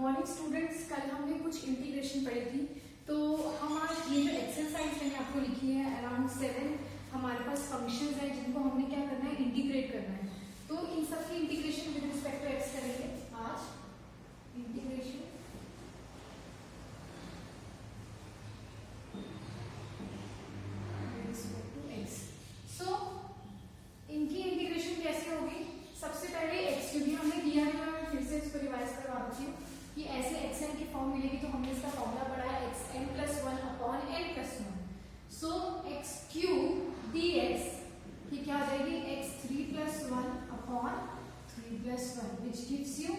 Morning students, कल हमने कुछ इंटीग्रेशन पढ़ी थी। तो हम आज ये जो एक्सरसाइज मैंने आपको लिखी है अराउंड 7 हमारे पास फंक्शंस हैं जिनको हमने क्या करना है, इंटीग्रेट करना है। तो इन सब की integration with respect to x करेंगे आज। Integration with respect to x. So इनकी इंटीग्रेशन कैसे होगी? सबसे पहले एक्स क्यूब हमने किया है, मैं फिर से इसको रिवाइज करवा देती हूँ कि ऐसे एक्स एन की फॉर्म मिलेगी। तो हमने इसका फॉर्मूला पढ़ा है X N plus 1 upon N plus 1। So X cube D X ये क्या आ जाएगी, X 3 plus 1 upon 3 plus 1 which gives you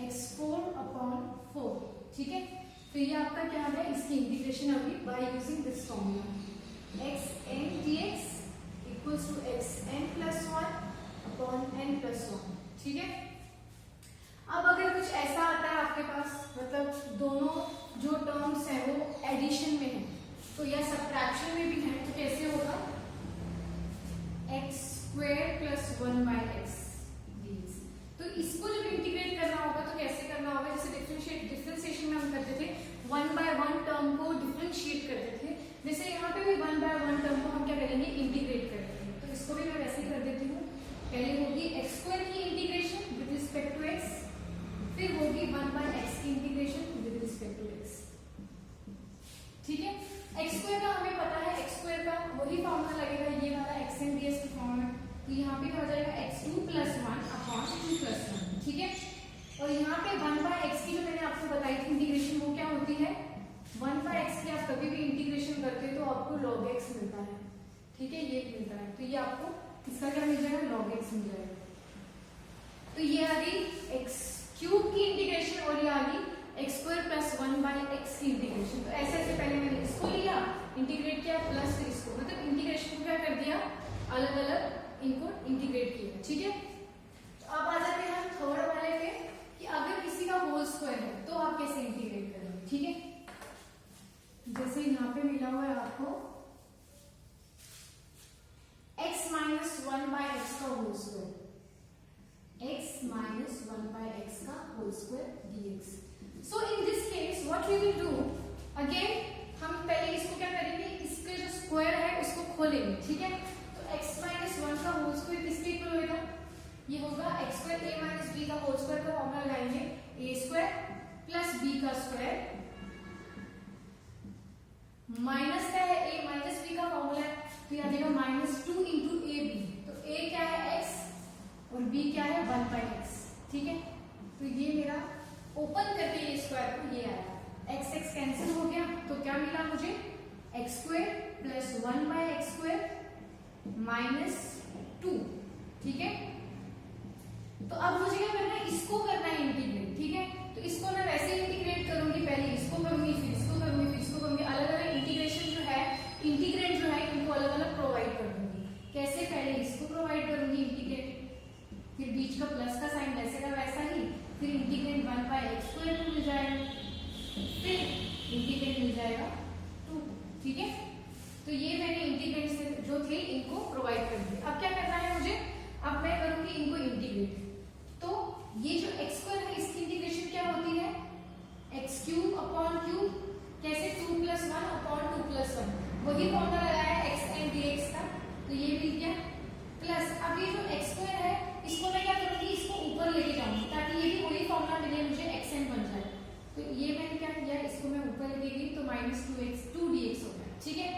X 4 upon 4। ठीक है, तो ये आपका क्या है, इसकी इंटीग्रेशन अभी by using this formula X N D X equals to X N plus 1 upon N plus 1। ठीक है, अब अगर कुछ ऐसा आता है आपके पास, मतलब दोनों जो टर्म्स हैं वो एडिशन में है तो या सब्ट्रैक्शन में भी है, तो कैसे होगा, X square plus 1 by X DX. तो इसको जब इंटीग्रेट करना होगा तो कैसे करना होगा, जैसे डिफरेंशिएशन में हम करते थे 1 बाय 1 टर्म को डिफरेंशिएट करते थे, वैसे यहाँ पे भी 1 बाय 1 टर्म को हम क्या करेंगे, इंटीग्रेट करेंगे। तो इसको भी मैं वैसे ही कर देती हूँ। पहले होगी एक्स स्क्वायर की integration with respect to X, फिर होगी 1 बाय एक्स की integration with respect to X. ठीक है, एक्स स्क्वायर का हमें पता है, एक्स स्क्वायर का वही फॉर्मूला लगेगा, ये वाला एक्स एन डी एक्स की फॉर्म है। तो यहाँ पे क्या हो जाएगा, x2 प्लस 1 अपॉन 2 प्लस 1। ठीक है, और यहाँ पे 1 बाय एक्स की जो मैंने आपको बताई थी इंटीग्रेशन, वो क्या होती है, 1 बाय एक्स की आप कभी भी इंटीग्रेशन करते हो तो आपको log x मिलता है। ठीक है, ये मिलता है, तो ये आपको इसका क्या मिल जाएगा, log x मिल जाएगा। तो ये आ गई एक्स क्यूब की इंटीग्रेशन और ये आ गई X square plus 1 by X की इंटीग्रेशन। तो ऐसे ऐसे पहले मैंने इसको लिया, इंटीग्रेट किया, प्लस फिर इसको, मतलब इंटीग्रेशन को क्या कर दिया, अलग अलग इनको इंटीग्रेट किया। ठीक है, तो अब आ जाते हैं हम थर्ड वाले पे कि अगर किसी का होल स्क्वायर है तो आप कैसे इंटीग्रेट करेंगे। ठीक है, जैसे यहाँ पे मिला हुआ है आपको x माइनस 1 बाय एक्स का whole square, x minus 1 by x का whole square dx। So in this case what we will do, again हम पहले इसको क्या करेंगे, इसके जो स्क्वायर है उसको खोलेंगे। ठीक है, तो x माइनस 1 का होल स्क्वायर किसके इक्वल होगा, ये होगा x square a minus b का होल स्क्वायर का फॉर्मूला लगाएंगे, a स्क्वायर प्लस b का स्क्वायर माइनस क्या है, a माइनस b का फॉर्मूला है, तो ये आ जाएगा माइनस 2 इंटू ए बी। तो a क्या है x और b क्या है 1 बाई एक्स। ठीक है, तो ये मेरा ओपन करके ये स्क्वायर को ये आया, x x कैंसिल हो गया, तो क्या मिला मुझे, X square plus 1 by X square minus 2। ठीक है, तो अब मुझे क्या करना है, इसको करना है इंटीग्रेट। ठीक है, तो इसको मैं वैसे इंटीग्रेट करूंगी, पहले इसको करूंगी, फिर इसको करूंगी, फिर इसको करूंगी, अलग अलग इंटीग्रेशन जो है, इंटीग्रेंट जो है इनको अलग अलग प्रोवाइड कर दूंगी। कैसे, पहले इसको प्रोवाइड करूंगी इंटीग्रेट, फिर बीच का प्लस का साइन वैसे का वैसा ही, फिर इंटीग्रेंट 1 बाय एक्स स्क्वायर मिल जाएगा, फिर इंटीग्रेंट मिल जाएगा 2। ठीक है, तो ये मैंने इंटीग्रेंट से जो थे इनको प्रोवाइड कर दिए। अब क्या करना है मुझे, अब मैं करूंगी इनको इंटीग्रेट। तो ये जो एक्स स्क्वायर है इसकी इंटीग्रेशन क्या होती है, एक्स क्यूब अपॉन क्यूब, कैसे 2 प्लस 1 अपॉन 2 प्लस 1, वही फॉर्मूला लगाया है एक्स एन डी एक्स का, तो ये मिल गया प्लस। अब ये जो एक्स स्क्वायर है इसको मैं क्या करूंगी, इसको ऊपर लेके जाऊंगी ताकि ये भी वही फॉर्मूला मिले मुझे, एक्स एन बन जाए। तो ये मैंने क्या किया, इसको मैं ऊपर लेके गई तो माइनस 2 डी एक्स हो गया। ठीक है,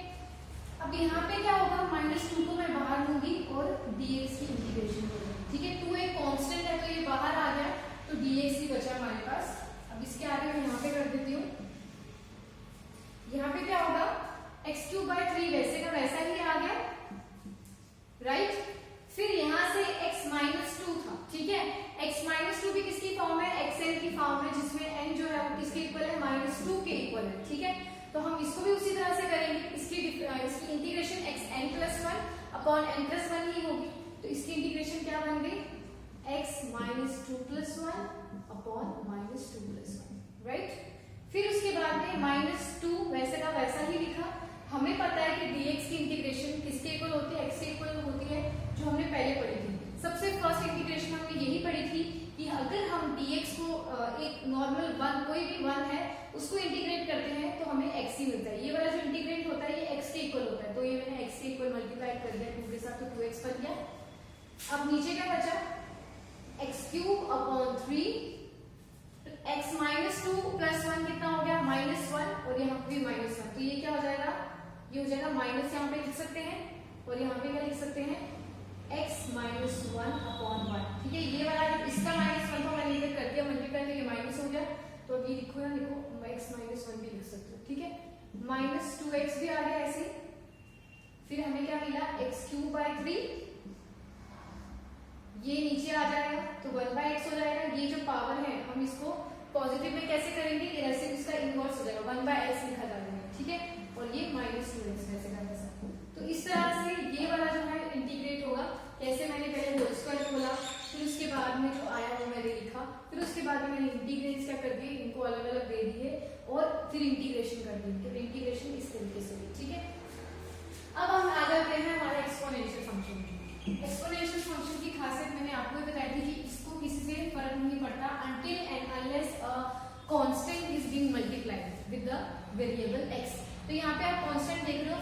अब यहाँ पे क्या होगा, माइनस 2 को मैं बाहर लूंगी और dx की इंटीग्रेशन होगी। ठीक है, 2 एक कांस्टेंट है तो ये बाहर आ गया, तो dx ही बचा हमारे पास। अब इसके आगे मैं यहाँ पे कर देती हूँ, यहाँ पे क्या होगा, x³ बाय 3 वैसे का वैसा ही आ गया, राइट। फिर यहाँ से x माइनस 2 था। ठीक है, x माइनस 2 भी किसकी फॉर्म है, xn की फॉर्म है, जिसमें n जो है वो किसके इक्वल है, -2 के इक्वल है। ठीक है, तो हम इसको भी उसी तरह से करेंगे, इसकी integration xn plus 1 upon n plus 1 ही होगी। तो इसकी इंटीग्रेशन क्या बन गई, x minus 2 plus 1 upon minus 2 plus 1, right. फिर उसके बाद में -2 वैसे का वैसा ही लिखा। हमें पता है कि dx की इंटीग्रेशन किसके इक्वल होती है, x के इक्वल होती है, जो हमने पहले पढ़ी थी। सबसे फर्स्ट इंटीग्रेशन हमने यही पढ़ी थी कि अगर हम dx को एक नॉर्मल वन, कोई भी वन है उसको इंटीग्रेट करते हैं तो हमें x ही मिलता है। ये वाला जो इंटीग्रेट होता है ये x के इक्वल होता है, तो ये मैंने x के इक्वल मल्टीप्लाई कर दिया 2 के साथ, तो 2x बन गया। अब नीचे क्या बचा, x³ upon 3, x minus 2 plus 1 कितना हो गया, -1, और यहाँ पे भी -1, तो ये क्या हो जाएगा, ये हो जाएगा माइनस, यहाँ पे लिख सकते हैं, और यहाँ पे क्या लिख सकते हैं, x माइनस 1 अपॉन 1। ठीक है, ये वाला इसका -1 तो मैंने इधर कर दिया मल्टीप्लाई, तो ये माइनस हो गया, तो अभी लिखो ना, लिखो x माइनस 1 भी लिख सकते हो। ठीक है, -2x भी आ गया ऐसे। फिर हमें क्या मिला, x³/3, ये नीचे आ जाएगा तो 1/x हो जाएगा। ये जो पावर है हम इसको पॉजिटिव में कैसे करेंगे, ऐसे इसका इनवर्स हो जाएगा, 1/x लिखा जाएगा। ठीक है, और ये -2x वैसे का वैसा। तो इस तरह से ये वाला जो है इंटीग्रेट होगा। कैसे, मैंने पहले होल स्क्वायर बोला, फिर उसके बाद में जो आया वो मैंने लिखा, फिर उसके बाद में मैंने इंटीग्रेट क्या कर दिए, इनको अलग अलग दे दिए, और फिर इंटीग्रेशन कर दी। तो इंटीग्रेशन इस तरीके से हुई। ठीक है, अब हम आ जाते हैं हमारा एक्सपोनेंशियल फंक्शन। एक्सपोनेंशियल फंक्शन की खासियत मैंने आपको बताई थी कि इसको किसी से फर्क नहीं पड़ता until and unless a constant is being multiplied with the variable x। तो यहाँ पे आप कांस्टेंट देख रहे हो,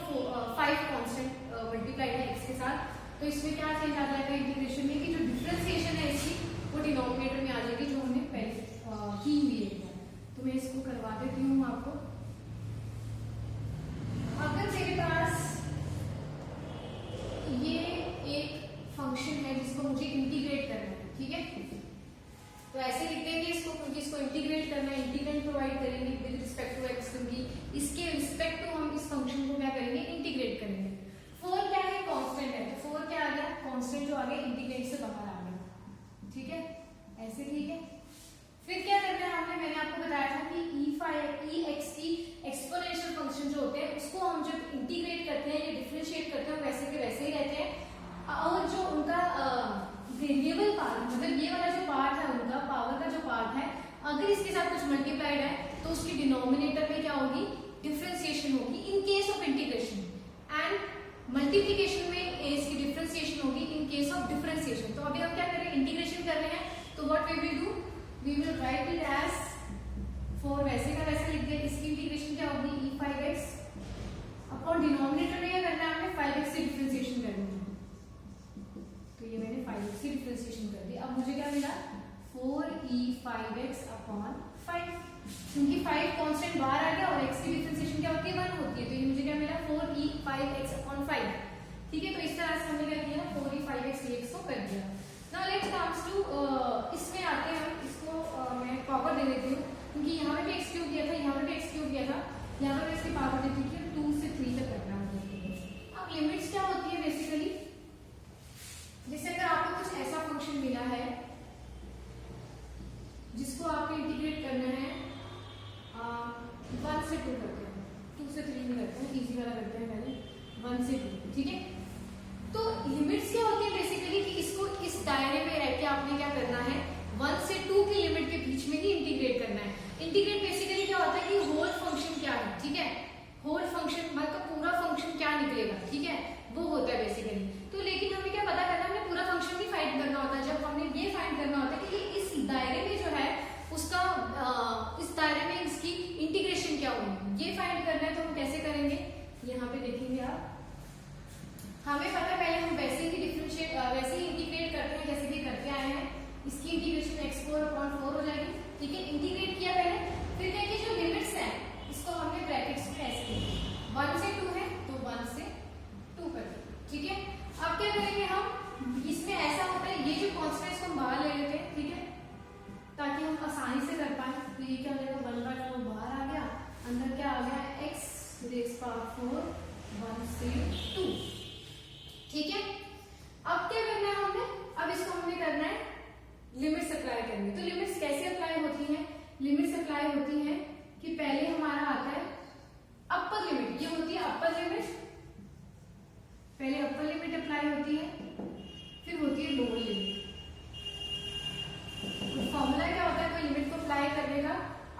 5 कांस्टेंट मल्टीप्लाइड है x के साथ, तो इसमें क्या चेंज आ जाएगा इंटीग्रेशन में कि जो डिफरेंशिएशन है इसकी वो डिनोमिनेटर में आ जाएगी, जो हमने पहले की हुई है। तो मैं इसको करवा देती हूँ आपको। अगर मेरे पास ये एक फंक्शन है जिसको मुझे इंटीग्रेट करना है, ठीक है, तो ऐसे लिख देंगे इसको, क्योंकि इसको इंटीग्रेट करना है, इंटीग्रेंट प्रोवाइड करेंगे विद रिस्पेक्ट टू x, क्योंकि इसके रिस्पेक्ट टू हम इस फंक्शन को क्या करेंगे, इंटीग्रेट करेंगे। 4 क्या है, कांस्टेंट है, तो 4 क्या आ गया, कांस्टेंट जो आ गया इंटीग्रेट से बाहर आ गया। ठीक है, ऐसे ठीक है। फिर क्या करना है हमने, मैंने आपको बताया था कि ex की एक्सपोनेंशियल फंक्शन जो होते हैं उसको हम जब इंटीग्रेट करते हैं या डिफरेंशिएट करते हैं वैसे के वैसे ही रहते हैं, और जो उनका वेरिएबल पार्ट, मतलब ये वाला जो पार्ट है उनका पावर का जो पार्ट है, अगर इसके साथ कुछ मल्टीप्लाइड है तो उसकी डिनोमिनेटर में क्या होगी, डिफरेंशिएशन होगी in case of integration, and multiplication में इसकी डिफरेंशिएशन होगी इन केस ऑफ डिफरेंशिएशन। तो अभी हम क्या कर रहे हैं, इंटीग्रेशन कर रहे हैं, तो what we will do, we will write it as 4, वैसे का वैसे लिख दिया। इसकी इंटीग्रेशन क्या होगी, e5x अपॉन डिनोमिनेटर में क्या करना है, हमें 5x से डिफरेंशिएशन करनी है, तो ये मैंने 5x से डिफरेंशिएशन कर दिया। अब मुझे क्या मिला, 4e5x अपॉन 5, क्योंकि 5 कांस्टेंट बाहर आ गया और x की डिफरेंशिएशन क्या होती है, 1 होती है, तो ये मुझे क्या मिला, 4e5x अपॉन 5। ठीक है, तो इस तरह से हमने क्या किया, 4e5x dx को कर दिया। नाउ लेट्स कम्स टू, इसमें आते हैं हम, इसको मैं पावर दे देती हूँ, क्योंकि यहाँ पे भी x³ दिया था, यहाँ पे भी x³ दिया था, यहाँ पे इसकी पावर देती थी 2 से 3 तक करना होता है। अब लिमिट्स क्या होती है बेसिकली, जैसे अगर आपको कुछ ऐसा फंक्शन मिला है जिसको आपको इंटीग्रेट करना है, 1 से 2 करते हैं, 2 से 3 में करते हैं, इजी वाला करते हैं पहले, 1 से 2। ठीक है, तो लिमिट्स क्या होती है बेसिकली कि इसको इस दायरे में रह के आपने क्या करना है, 1 से 2 की लिमिट के बीच में ही इंटीग्रेट करना है। इंटीग्रेट बेसिकली क्या होता है कि होल फंक्शन क्या है, ठीक है, होल फंक्शन मतलब पूरा फंक्शन क्या निकलेगा, ठीक है, वो होता है बेसिकली। तो लेकिन हमें क्या पता करना, हमें पूरा फंक्शन नहीं फाइंड करना होता, जब हमने ये फाइंड करना होता है कि इस दायरे में जो है उसका इस दायरे में इसकी इंटीग्रेशन क्या होगी, ये फाइंड करना है। तो हम कैसे करेंगे, यहाँ पे देखेंगे आप, हमें पता है पहले हम वैसे ही डिफरेंशिएट वैसे ही इंटीग्रेट करते हैं जैसे कि करते आए हैं। इसकी इंटीग्रेशन x4/4 हो जाएगी। ठीक है, इंटीग्रेट किया पहले, फिर क्या कि जो लिमिट्स हैं इसको हमने ब्रैकेट्स में ऐसे 1 से 2 है तो 1 से 2 कर दिया। ठीक है, अब क्या करेंगे हम, इसमें ऐसा होता है ये जो कांस्टेंट्स को हम बाहर ले लेते हैं, ठीक है, ताकि हम आसानी से कर पाए। तो ये क्या हो जाएगा, 1/4 बाहर आ गया, अंदर क्या आ गया, x⁴ 1 से 2। ठीक है, अब क्या करना है हमने, अब इसको हमने करना है लिमिट्स अप्लाई करनी। तो लिमिट्स कैसे अप्लाई होती हैं, लिमिट्स अप्लाई होती हैं कि पहले हमारा आता है अपर लिमिट, ये होती है अपर लिमिट, पहले अपर लिमिट अप्लाई होती है, फिर होती है लोअर लिमिट। तो फॉर्मूला क्या होता है, कोई लिमिट को अप्लाई करने का,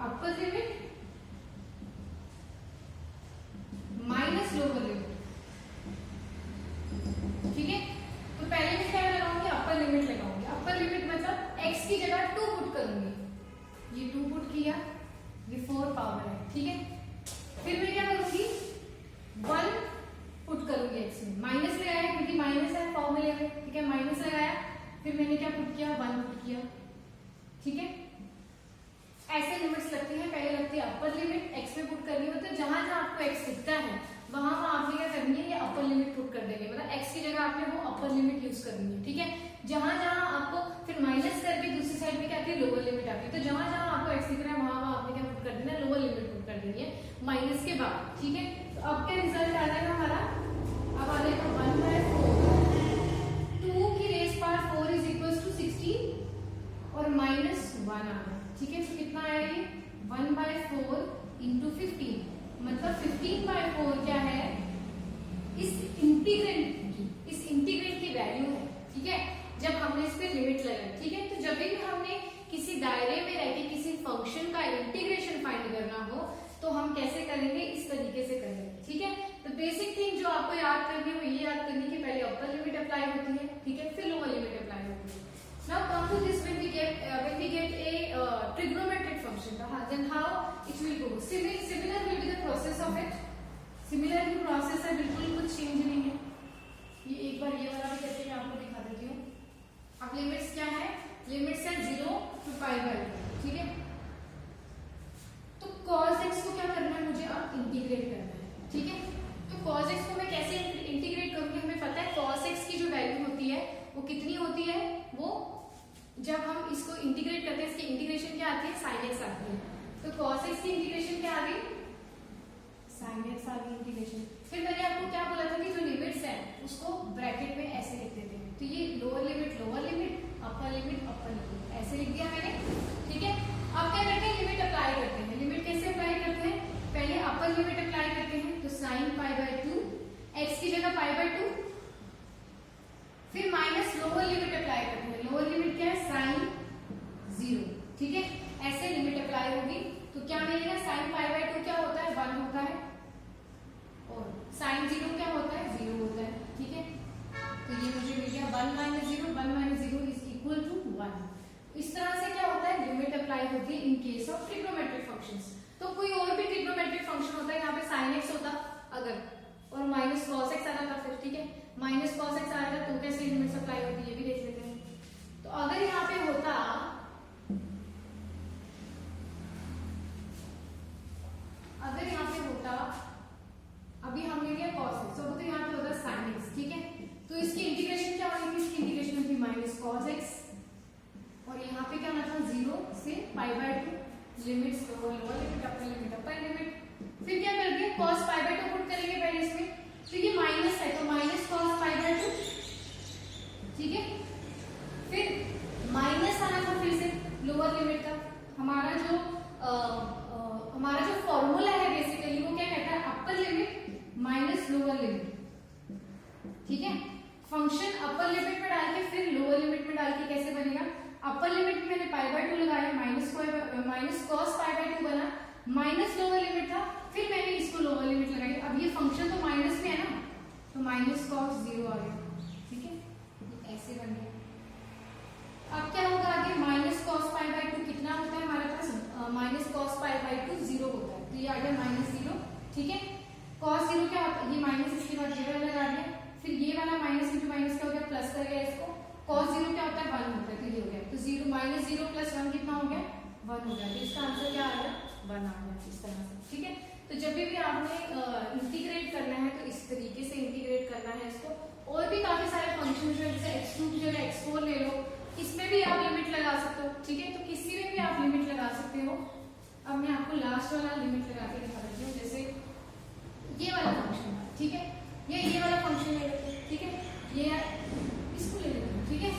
upper limit minus lower limit. ठीक है, तो पहले मैं क्या लगाऊंगी, अपर लिमिट लगाऊंगी। अपर लिमिट मतलब x की जगह 2 ठीक है। फिर मैं क्या करूंगी, 1 पुट करूंगी एक्स में, माइनस लगाया क्योंकि माइनस है फॉर्मूले में, ठीक है, माइनस लगाया, फिर मैंने क्या पुट किया, 1 पुट किया, ठीक है। ऐसे लिमिट्स लगती हैं, पहले लगती है अपर लिमिट, एक्स में पुट करनी हो तो जहां जहां आपको एक्स दिखता है वहां आपने क्या करनी है, ये अपर लिमिट पुट कर देंगे, मतलब एक्स की जगह आपने वो अपर लिमिट यूज करनी है, ठीक है। जहां जहां आपको फिर माइनस करके दूसरी साइड में क्या आती है, लोअर लिमिट आती है, तो जहां जहां आपको एक्स दिख रहा है वहां आपने क्या पुट कर देना है, लोअर लिमिट पुट कर देनी है माइनस के बाद, ठीक है। तो अब क्या रिजल्ट आ जाएगा हमारा, अब आ जाएगा 1/4, 2 की raise power 4 is equal to 16 और -1 आ गया, ठीक है। तो कितना आया ये, 1/4 इंटू 15, मतलब 15/4 क्या है, इस इंटीग्रेंट की वैल्यू है, ठीक है, जब हमने इस पे लिमिट लगाई, ठीक है। तो जब भी हमने किसी दायरे में रहकर किसी फंक्शन का इंटीग्रेशन फाइंड करना हो तो हम कैसे करेंगे, इस तरीके से करेंगे, ठीक है। तो बेसिक थिंग जो आपको याद करनी है वो ये याद करनी कि पहले अपर लिमिट अप्लाई होती है, ठीक है, फिर लोअर लिमिट अप्लाई होती है। Now come to this, when we get a trigonometric function, then how it will go? Similar will be the process of it. Similar he process है, बिल्कुल कुछ चेंज नहीं है। ये एक बार ये वाला भी करके मैं आपको दिखा देती हूँ। अब लिमिट्स क्या है, लिमिट्स है 0 to π/2, ठीक है। तो cos x को क्या करना है, मुझे अब इंटीग्रेट करना है, ठीक है। तो cos x को मैं कैसे इंटीग्रेट करूंगी, हमें पता है cos x की जो वैल्यू होती है वो कितनी होती है, वो जब हम इसको इंटीग्रेट करते हैं, इसकी इंटीग्रेशन क्या आती है, sin x आती है। तो cos x की इंटीग्रेशन क्या आ गई, sin x आ गई इंटीग्रेशन। फिर मैंने आपको क्या बोला था कि जो लिमिट्स है उसको ब्रैकेट में ऐसे लिख देते हैं, तो ये लोअर लिमिट, अपर लिमिट ऐसे लिख दिया मैंने, ठीक है। अब क्या करते हैं, लिमिट अप्लाई करते हैं। लिमिट कैसे अप्लाई करते हैं, पहले अपर लिमिट अप्लाई करते हैं, तो sin π/2, x की जगह π/2, फिर माइनस लोअर लिमिट अप्लाई करते हैं, लोअर लिमिट क्या है, sin 0, ठीक है। ऐसे लिमिट अप्लाई होगी तो क्या मिलेगा, sin π/2 क्या होता है, 1 होता है, और sin 0 क्या होता है, 0 होता है, ठीक है। तो ये मुझे मिल गया 1 - 0, 1 - 0 इज इक्वल टू 1। इस तरह से क्या होता है, लिमिट अप्लाई होती है in case of trigonometric functions. तो कोई और भी ट्रिग्नोमेट्रिक फंक्शन होता है, यहाँ पे sin x होता अगर, और माइनस cos x आ जाता फिर, ठीक है, माइनस cos x आएगा तो कैसे लिमिट अप्लाई होती है ये भी देख लेते हैं। तो अगर यहाँ पे होता, अगर यहाँ पे होता, अभी हमने लिया cos x, तो यहाँ पे होता sin x, ठीक है। तो इसकी इंटीग्रेशन क्या होगी, इसकी इंटीग्रेशन होगी माइनस cos x, और यहाँ पे क्या होना था, 0 से π/2, limits lower limit, upper limit. फिर क्या कर दिया, cos π/2 पुट करेंगे पहले इसमें, तो ये माइनस है तो माइनस cos π/2, ठीक है। फिर माइनस आना था फिर से लोअर लिमिट का, हमारा जो फॉर्मूला है बेसिकली वो क्या कहता है, upper limit minus lower limit, ठीक है। फंक्शन अपर लिमिट में डाल के फिर लोअर लिमिट में डाल के कैसे बनेगा, अपर लिमिट में मैंने π/2 लगाया, माइनस cos π/2 बना, माइनस लोअर लिमिट था, फिर मैंने इसको लोअर लिमिट लगाई। अब ये फंक्शन तो माइनस में है ना, तो माइनस cos 0 आ गया, ठीक है, ऐसे बन गया। अब क्या होगा आगे, माइनस cos π/2 कितना होता है हमारे पास, माइनस cos π/2 0 होता है, तो ये आ गया -0, ठीक है। cos 0 क्या होता है, ये माइनस, इसके बाद ये वाला लगा दिया, फिर ये वाला माइनस इंटू माइनस क्या हो गया, प्लस कर गया इसको, cos 0 क्या होता है, 1 होता है, तो ये हो गया, तो 0 -0 + 1 कितना हो गया, 1 हो गया। तो इसका आंसर क्या आ गया, 1 आ गया, इस तरह से, ठीक है। तो जब भी आपने इंटीग्रेट करना है तो इस तरीके से इंटीग्रेट करना है इसको। और भी काफी सारे फंक्शन है, जैसे x2 की जगह x4 ले लो, इसमें भी आप लिमिट लगा सकते हो, ठीक है। तो किसी में भी आप लिमिट लगा सकते हो। अब मैं आपको लास्ट वाला लिमिट लगा के दिखा देती हूँ, जैसे ये वाला फंक्शन, ठीक है, ये वाला फंक्शन ले लेते हैं, ठीक है, ये इसको ले लेते हैं, ठीक है,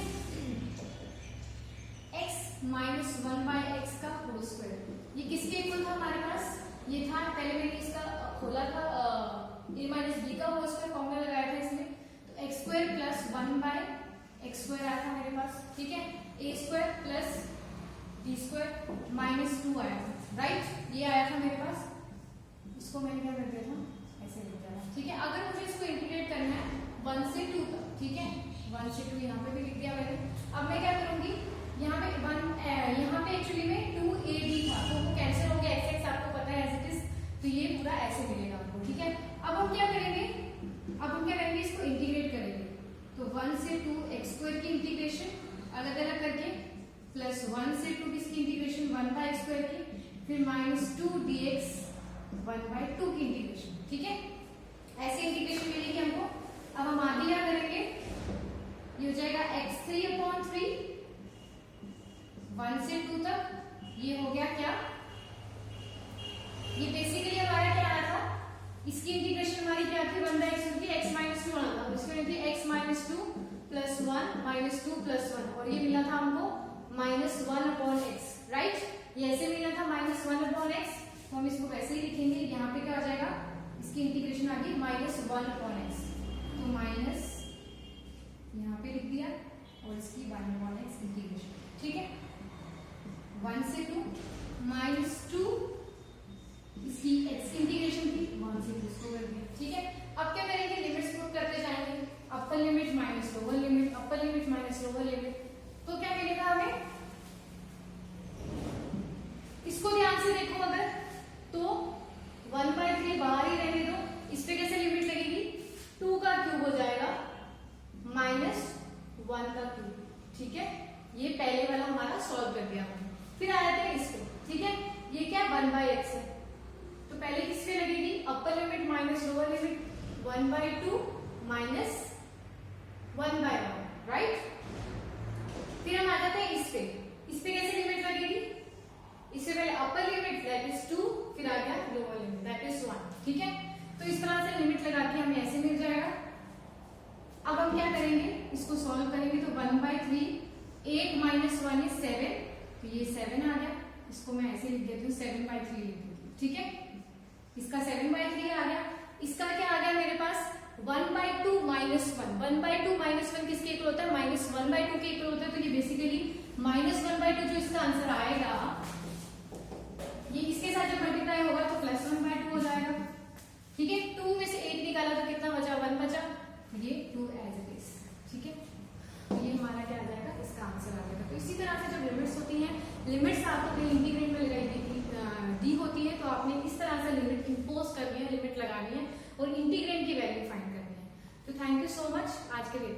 x - 1/x का होल स्क्वायर, ये किसके इक्वल था हमारे पास, ये था, पहले मैंने इसका खोला था a - b का होल स्क्वायर फॉर्मूला लगाया था इसमें, तो x² + 1/x² आया था मेरे पास, ठीक है, a² + b² -2 आया था, राइट, ये आया था मेरे पास। इसको मैंने क्या कर दिया था, ऐसे लिख दिया था, ठीक है। अगर मुझे इसको इंटीग्रेट करना है 1 से 2 तक, ठीक है, 1 से 2 यहाँ पे भी लिख दिया मैंने। अब मैं क्या करूंगी, यहाँ पे एक्चुअली में 2ab था, तो वो कैंसिल हो गया, x आपको पता है एज इट इज करके, फिर -2 dx 1/2 की इंटीग्रेशन, ठीक है। ऐसे इंटीग्रेशन मिलेगी हमको। अब हम आगे क्या करेंगे, ये हो जाएगा x3/3 1 से 2 तक। ये हो गया क्या, ये बेसिकली हमारा क्या आया था, इसकी इंटीग्रेशन हमारी क्या थी, 1/x होती है, x -2 आना था, इसमें थी x -2 + 1 -2 + 1, और ये मिला था हमको -1/x, राइट। ये ऐसे मिला था -1/x, तो हम इसको वैसे ही लिखेंगे। यहाँ पे क्या हो जाएगा, इसकी इंटीग्रेशन आ गई -1/x, तो माइनस यहाँ पे लिख दिया, और इसकी 1/x इंटीग्रेशन, ठीक है। 1 से 2 -2 इसकी x इंटीग्रेशन थी, 1 से 2 इसको कर दिया, ठीक है। अब क्या करेंगे, लिमिट्स पुट करते जाएंगे, upper limit minus lower limit, upper limit minus lower limit, तो क्या मिलेगा हमें, इसको ध्यान से देखो, अगर तो 1/3 बाहर ही रहने दो, इस पे कैसे लिमिट लगेगी, 2 का क्यूब हो जाएगा -1 का क्यूब, ठीक है। ये पहले वाला हमारा सॉल्व कर दिया हमने। फिर आया था इसको, ठीक है, ये क्या 1/x है, तो पहले किस पे लगेगी, upper limit minus lower limit, 1/2 minus 1/1, right. फिर हम आ जाते हैं इस पे कैसे लिमिट लगेगी, इससे पहले अपर लिमिट दैट इज 2, फिर आ गया लोअर लिमिट दैट इज 1, ठीक है। तो इस तरह से लिमिट लगा के हमें ऐसे मिल जाएगा। अब हम क्या करेंगे, इसको सॉल्व करेंगे, तो 1/3 8 - 1 is 7, तो ये 7 आ गया, इसको मैं ऐसे लिख देती हूँ, 7/3 लिख देती हूँ, ठीक है। इसका 7/3 आ गया। इसका क्या आ गया मेरे पास, 1/2 - 1, 1/2 - 1 किसके इक्वल होता है, -1/2 के इक्वल होता है, तो ये बेसिकली -1/2 जो इसका आंसर आएगा, ये इसके साथ जब मल्टीप्लाई होगा तो +1/2 हो जाएगा, ठीक है। 2 में से 8 निकाला तो कितना बचा, 1 बचा, ये 2 एज इट इज, ठीक है। तो ये हमारा क्या आ जाएगा, इसका आंसर आ जाएगा। तो इसी तरह से जब लिमिट्स होती हैं, लिमिट्स आपको कहीं इंटीग्रेट में लगाई दी होती है, तो आपने इस तरह से लिमिट इंपोज करनी है, लिमिट लगानी है और इंटीग्रेंट की वैल्यू फाइंड करनी है। तो थैंक यू सो मच, आज के लिए।